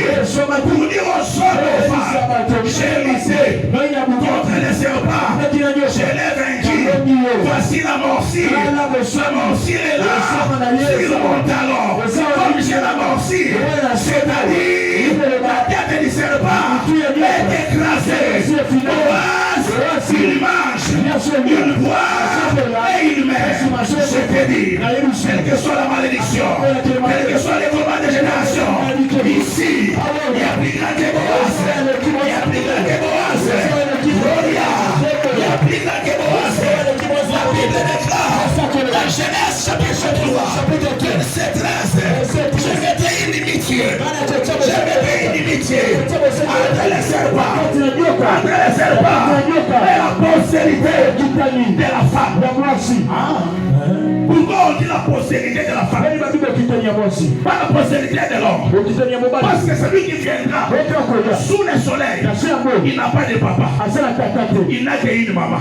pour dire au sol aux femmes, j'ai lutté contre les serpents, je l'ai vaincu. Voici la morsure. La morsure est là sur mon talon. Comme j'ai la morsure, c'est-à-dire la tête du serpent est écrasée. Il mange, il boit et il met. Je te dis, quelle que soit la malédiction, quel que soit les combats de génération, ici, il y a plus grand que Boaz, il y a plus grand que Boaz, Gloria, il y a plus grand que Boaz. La Bible déclare, dans Genèse chapitre 3, verset 13, je vais te inimitié entre les serpents, et la postérité de la femme. Pourquoi on dit la postérité de la femme? Pas la postérité de l'homme. Parce que celui qui viendra sous le soleil, il n'a pas de papa, il n'a qu'une maman.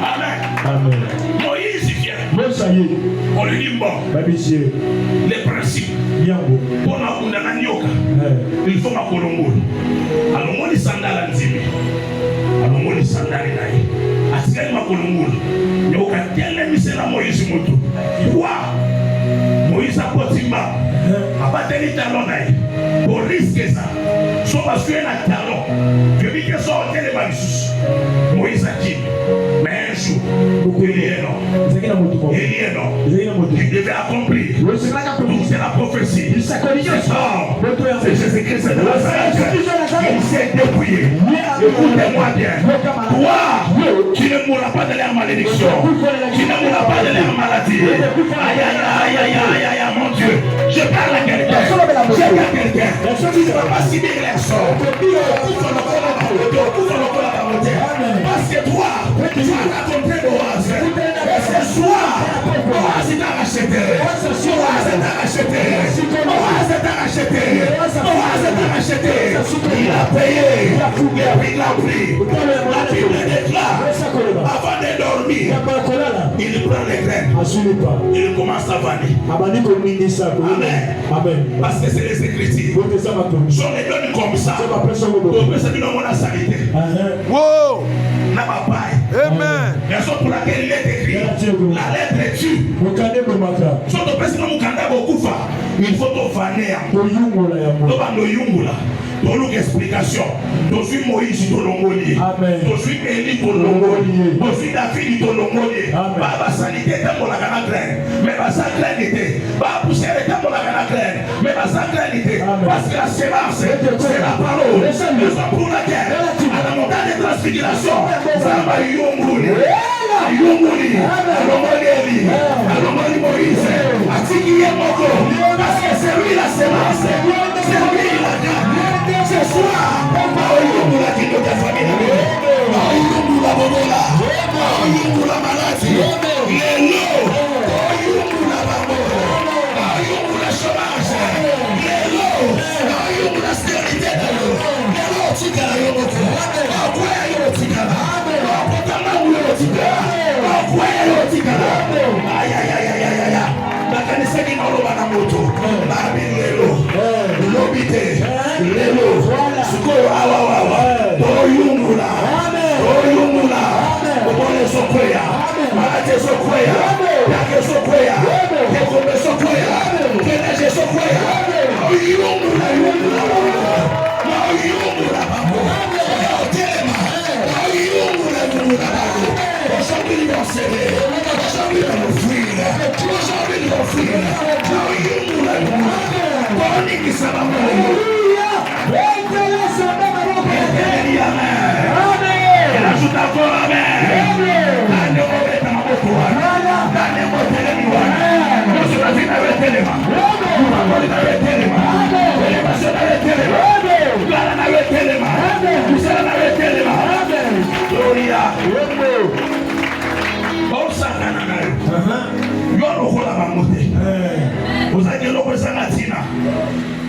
Amen. Moïse vient. On lui dit bon. Les principes. Pour la il faut ma colombo. Alors moi les sandales nzimi. Alors moi les sandales naï. Atikali ma colombo. Nyoka telle misela Moïse moto. Quoi? Moïse a potimba. Abateli talon naï. Pour risquer ça. Soit parce qu'il y a un talon. Je dis que ça a été Moïse a dit. Mais un jour, il est non. Il devait accomplir. C'est la prophétie. C'est Jésus-Christ de Nazareth. Il s'est dépouillé. Écoutez-moi bien. Toi, tu ne mourras pas de la malédiction. Tu ne mourras pas de la maladie. Aïe, aïe, aïe, aïe, aïe, aïe, mon Dieu. Je parle à quelqu'un. Je parle à quelqu'un. Tu ne vas pas subir les sorts. Parce que toi, tu vas raconter Boaz. Et ce soir, Boaz t'a racheté. Il a payé. Il a pris. La Bible déclare, avant de dormir, il prend les graines. Il commence à vanner. Amen. Parce que c'est les Écritures. Si on les donne comme ça, on peut se dire qu'on a salité. Wow! Amen. Raison pour laquelle il est écrit, la lettre tue. Il faut te vanner. Dans l'explication, je suis Moïse de Longolier, je suis Élie de Longolier, je suis David de Longolier. Baba sanité était pour la graine, mais ma sacralité, Baba poussière était pour la graine, mais ma sacralité, parce que la sémence, c'est la parole. Raison pour laquelle, à la montagne de transfiguration, ça va Yongoli, Moïse, Atiki Moko, parce que c'est lui la sémence, c'est lui la graine. Ce soir, on va la qui nous a famille. On la bobola. On la maladie. Les lots. On la babola. On la chômage. Les lots. On la stérilité de l'eau. Les lots, tigara yomoto. Aïe, aïe, aïe, aïe, aïe, aïe. La canisse qui n'a pas de moto. La bille l'obité. Lelo, sukoro awa, oyungula, obole sokoya, malate sokoya, yake sokoya, kekombe sokoya, keneje sokoya, oyungula, babo, otelema, oyungula, babo, aujourd'hui dans serré, aujourd'hui dans le fuir, oyungula, boni kisabamo.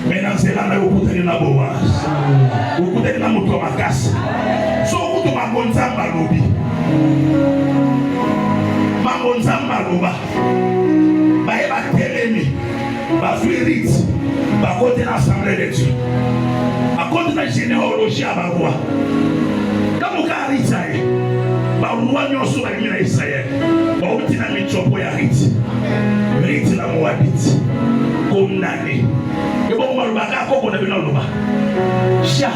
Maintenant c'est là où vous tenez la Boaz. Vous tenez la moto à casse. Sauf que vous m'avez dit Malobi. Mamonza Maloba. Baïba Telemi. Bafuirit. Bakote l'Assemblée de Dieu. À côté de la généalogie à Baroua. Quand vous avez Ritaï, Baroua n'y a pas de Israël. Baroua n'a pas de chopo ya Riti. Riti la Moabite. Condamné. Et bon, on va faire quoi qu'on a vu dans le bas. Chia.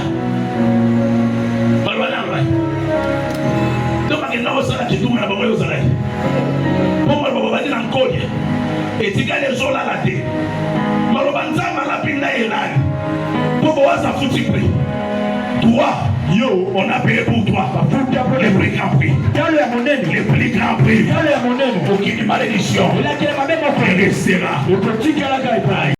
On va faire quoi. Donc, on va faire qui tout le monde a besoin de ça. Bon, on va faire un code. Et tu gagnes les gens là la tête. Malobanza malapinda elani. Pour voir ça foutu prix. Toi, yo, on a payé pour toi. Les plus grands prix. Les plus grands pris aucune malédiction. Il restera.